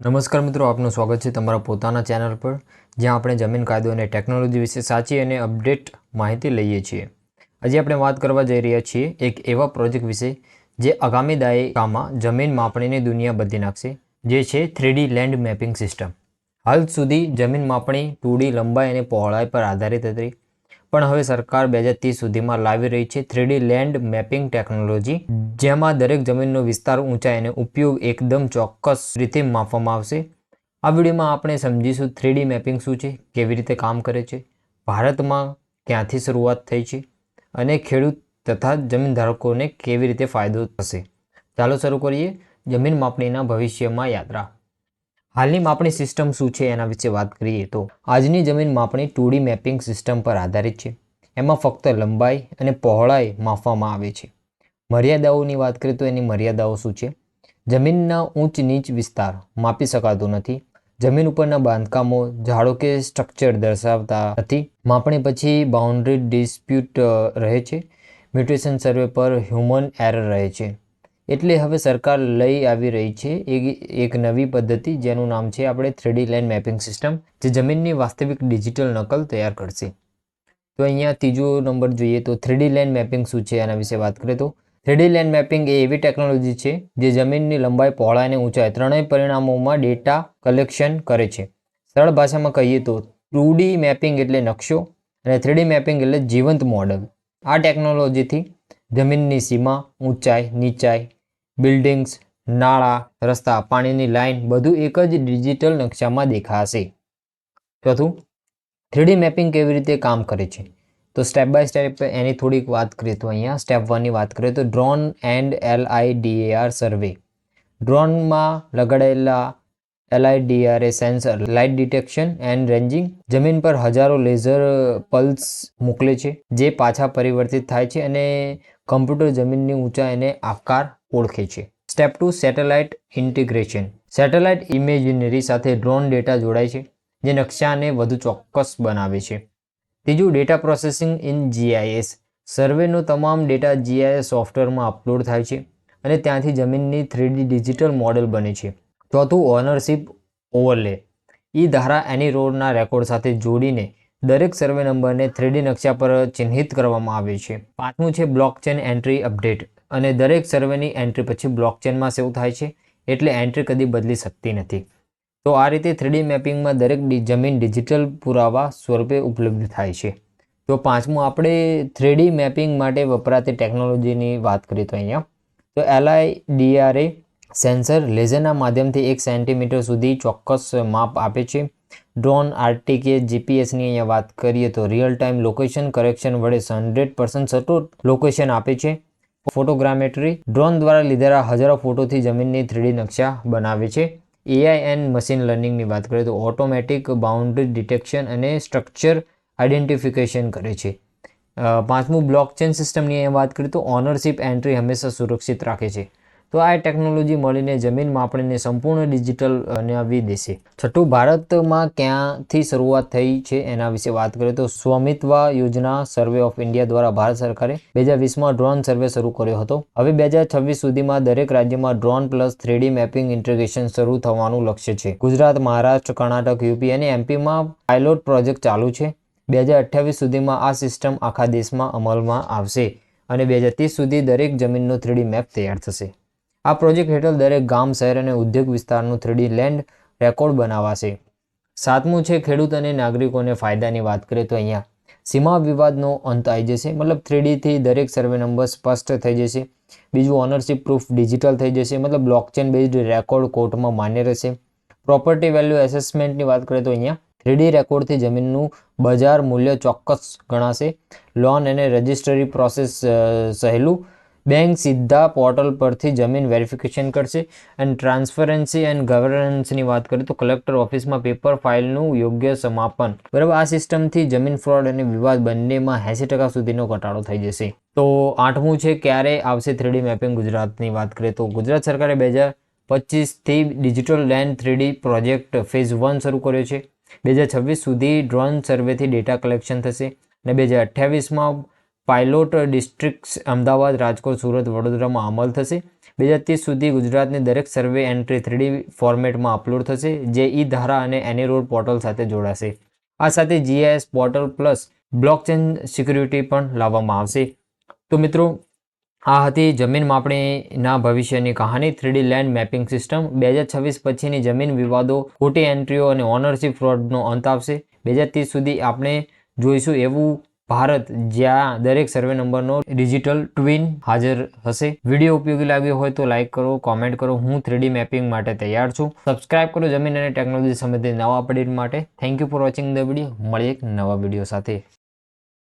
નમસ્કાર મિત્રો, આપનું સ્વાગત છે તમારા પોતાના ચેનલ પર, જ્યાં આપણે જમીન કાયદો અને ટેકનોલોજી વિશે સાચી અને અપડેટ માહિતી લઈએ છીએ. આજે આપણે વાત કરવા જઈ રહ્યા છીએ એક એવા પ્રોજેક્ટ વિશે જે આગામી દાયકામાં જમીન માપણીની દુનિયા બદલી નાખશે, જે છે 3D લેન્ડ મેપિંગ સિસ્ટમ. હાલ સુધી જમીન માપણી 2D લંબાઈ અને પહોળાઈ પર આધારિત હતી, પણ હવે સરકાર 2030 સુધીમાં લાવી રહી છે 3D લેન્ડ મેપિંગ ટેકનોલોજી, જેમાં દરેક જમીનનો વિસ્તાર, ઊંચાઈ અને ઉપયોગ એકદમ ચોક્કસ રીતે માપવામાં આવશે. આ વિડીયોમાં આપણે સમજીશું 3D મેપિંગ શું છે, કેવી રીતે કામ કરે છે, ભારતમાં ક્યાંથી શરૂઆત થઈ છે અને ખેડૂત તથા જમીનધારકોને કેવી રીતે ફાયદો થશે. ચાલો શરૂ કરીએ જમીન માપણીના ભવિષ્યમાં યાત્રા. હાલની માપણી સિસ્ટમ શું છે એના વિશે વાત કરીએ તો આજની જમીન માપણી 2D મેપિંગ સિસ્ટમ પર આધારિત છે. એમાં ફક્ત લંબાઈ અને પહોળાઈ માપવામાં આવે છે. મર્યાદાઓની વાત કરીએ તો એની મર્યાદાઓ શું છે? જમીનના ઊંચ નીચ વિસ્તાર માપી શકાતો નથી. જમીન ઉપરના બાંધકામો, ઝાડો કે સ્ટ્રક્ચર દર્શાવતા નથી. માપણી પછી બાઉન્ડ્રી ડિસ્પ્યુટ રહે છે. મ્યુટેશન સર્વે પર હ્યુમન એરર રહે છે. એટલે હવે સરકાર લઈ આવી રહી છે એક નવી પદ્ધતિ, જેનું નામ છે આપણે 3D લેન્ડ મેપિંગ સિસ્ટમ, જે જમીનની વાસ્તવિક ડિજિટલ નકલ તૈયાર કરશે. તો અહીંયા ત્રીજો નંબર જોઈએ તો 3D લેન્ડ મેપિંગ શું છે એના વિશે વાત કરીએ તો 3D લેન્ડ મેપિંગ એ એવી ટેકનોલોજી છે જે જમીનની લંબાઈ, પહોળાઈ અને ઊંચાઈ ત્રણેય પરિમાણોમાં ડેટા કલેક્શન કરે છે. સરળ ભાષામાં કહીએ તો 2D મેપિંગ એટલે નકશો અને 3D મેપિંગ એટલે જીવંત મોડલ. આ ટેકનોલોજીથી જમીનની સીમા, ઊંચાઈ, નીચાઈ, બિલ્ડિંગ્સ, નાળા, રસ્તા, પાણીની લાઇન બધું એક જ ડિજિટલ નકશામાં દેખાશે. ચોથું, 3D મેપિંગ કેવી રીતે કામ કરે છે તો સ્ટેપ બાય સ્ટેપ એની થોડીક વાત કરીએ તો અહીંયા સ્ટેપ 1 ની વાત કરીએ તો ડ્રોન એન્ડ LIDAR સર્વે. ડ્રોનમાં લગાડેલા LIDAR sensor light detection and ranging જમીન પર હજારો લેઝર પલ્સ મોકલે છે, જે પાછા પરિવર્તિત થાય છે અને કમ્પ્યુટર જમીનની ઊંચાઈ અને આકાર ઓળખે છે. Step 2, satellite integration. Satellite imaginary સાથે ડ્રોન ડેટા જોડાય છે, જે નકશાને વધુ ચોક્કસ બનાવે છે. ત્રીજું, ડેટા પ્રોસેસિંગ ઇન GIS. સર્વેનો તમામ ડેટા GIS સોફ્ટવેરમાં અપલોડ થાય છે અને ત્યાંથી જમીનની 3D ડિજિટલ મોડેલ બને છે. ચોથું, ઓનરશિપ ઓવરલે. ધારા એની રોડના રેકોર્ડ સાથે જોડીને દરેક સર્વે નંબરને 3D નકશા પર ચિહ્નિત કરવામાં આવે છે. પાંચમું છે બ્લોકચેન એન્ટ્રી અપડેટ. અને દરેક સર્વેની એન્ટ્રી પછી બ્લોકચેનમાં સેવ થાય છે, એટલે એન્ટ્રી કદી બદલી શકતી નથી. તો આ રીતે 3D મેપિંગમાં દરેક જમીન ડિજિટલ પુરાવા સ્વરૂપે ઉપલબ્ધ થાય છે. તો પાંચમું, આપણે 3D મેપિંગ માટે વપરાતી ટેકનોલોજીની વાત કરીએ તો અહીંયા તો LIDAR સેન્સર લેઝરના માધ્યમથી 1 સેન્ટીમીટર સુધી ચોક્કસ માપ આપે છે. ડ્રોન RTK GPSની અહીંયા વાત કરીએ તો રિયલ ટાઈમ લોકેશન કરેક્શન વડે 100% સચોટ લોકેશન આપે છે. ફોટોગ્રામેટ્રી. ડ્રોન દ્વારા લીધેલા હજારો ફોટોથી જમીનની 3D નકશા બનાવે છે. AI એન્ડ મશીન લર્નિંગની વાત કરીએ તો ઓટોમેટિક બાઉન્ડ્રી ડિટેક્શન અને સ્ટ્રક્ચર આઈડેન્ટિફિકેશન કરે છે. પાંચમું, બ્લોકચેન સિસ્ટમની અહીંયા વાત કરીએ તો ઓનરશિપ એન્ટ્રી હંમેશા સુરક્ષિત રાખે છે. તો આ ટેકનોલોજી મળીને જમીન માપણીને સંપૂર્ણ ડિજિટલ બનાવી દેશે. છઠ્ઠું, ભારતમાં ક્યાંથી શરૂઆત થઈ છે એના વિશે વાત કરીએ તો સ્વામિત્વ યોજના સર્વે ઓફ ઇન્ડિયા દ્વારા ભારત સરકારે 2020માં ડ્રોન સર્વે શરૂ કર્યો હતો. હવે 2026 સુધીમાં દરેક રાજ્યમાં drone plus 3D mapping integration શરૂ થવાનું લક્ષ્ય છે. ગુજરાત, મહારાષ્ટ્ર, કર્ણાટક, UP અને MPમાં પાયલોટ પ્રોજેક્ટ ચાલુ છે. 2028 સુધીમાં આ સિસ્ટમ આખા દેશમાં અમલમાં આવશે અને 2030 સુધી દરેક જમીનનો 3D મેપ તૈયાર થશે. આ પ્રોજેક્ટ હેઠળ દરેક ગામ, શહેર અને ઉદ્યોગ વિસ્તારનું 3D લેન્ડ રેકોર્ડ બનાવાશે. સાતમું છે ખેડૂત અને નાગરિકોને ફાયદાની વાત કરીએ તો અહીંયા સીમા વિવાદનો અંત આવી જશે. મતલબ 3D થી દરેક સર્વે નંબર સ્પષ્ટ થઈ જશે. બીજું, ઓનરશિપ પ્રૂફ ડિજિટલ થઈ જશે. મતલબ બ્લોકચેન બેઝડ રેકોર્ડ કોર્ટમાં માન્ય રહેશે. પ્રોપર્ટી વેલ્યુ એસેસમેન્ટની વાત કરીએ તો અહીંયા 3D રેકોર્ડથી જમીનનું બજાર મૂલ્ય ચોક્કસ ગણાશે. લોન અને રજિસ્ટ્રી પ્રોસેસ સહેલું. બેંક સીધા પોર્ટલ પરથી જમીન વેરિફિકેશન કરશે. અને ટ્રાન્સપરન્સી એન્ડ ગવર્નન્સની વાત કરીએ તો કલેક્ટર ઓફિસમાં પેપર ફાઇલનું યોગ્ય સમાપન. બરાબર, આ સિસ્ટમથી જમીન ફ્રોડ અને વિવાદ બંનેમાં 80% સુધીનો ઘટાડો થઈ જશે. તો આઠમું છે ક્યારે આવશે 3D મેપિંગ ગુજરાતની વાત કરીએ તો ગુજરાત સરકારે 2025થી digital land 3D project phase 1 શરૂ કર્યો છે. 2026 સુધી ડ્રોન સર્વેથી ડેટા કલેક્શન થશે અને 2028માં પાયલોટ ડિસ્ટ્રિક્ટ્સ અમદાવાદ, રાજકોટ, સુરત, વડોદરામાં અમલ થશે. 2030 સુધી ગુજરાતની દરેક સર્વે એન્ટ્રી 3D ફોર્મેટમાં અપલોડ થશે, જે ઈ ધારા અને એની રોડ પોર્ટલ સાથે જોડાશે. આ સાથે GIS portal plus blockchain security પણ લાવવામાં આવશે. તો મિત્રો, આ હતી જમીન માપણીના ભવિષ્યની કહાની. 3D લેન્ડ મેપિંગ સિસ્ટમ 2026 પછીની જમીન વિવાદો, ખોટી એન્ટ્રીઓ અને ઓનરશિપ ફ્રોડનો અંત આવશે. 2030 સુધી આપણે જોઈશું એવું ભારત જ્યાં દરેક સર્વે નંબરનો ડિજિટલ ટ્વિન હાજર હશે. વિડીયો ઉપયોગી લાગ્યો હોય તો લાઇક કરો, કોમેન્ટ કરો. હું 3D મેપિંગ માટે તૈયાર છું. સબસ્ક્રાઇબ કરો જમીન અને ટેકનોલોજી સંબંધિત નવા અપડેટ માટે. Thank you for watching the video. મળીએ એક નવા વિડીયો સાથે.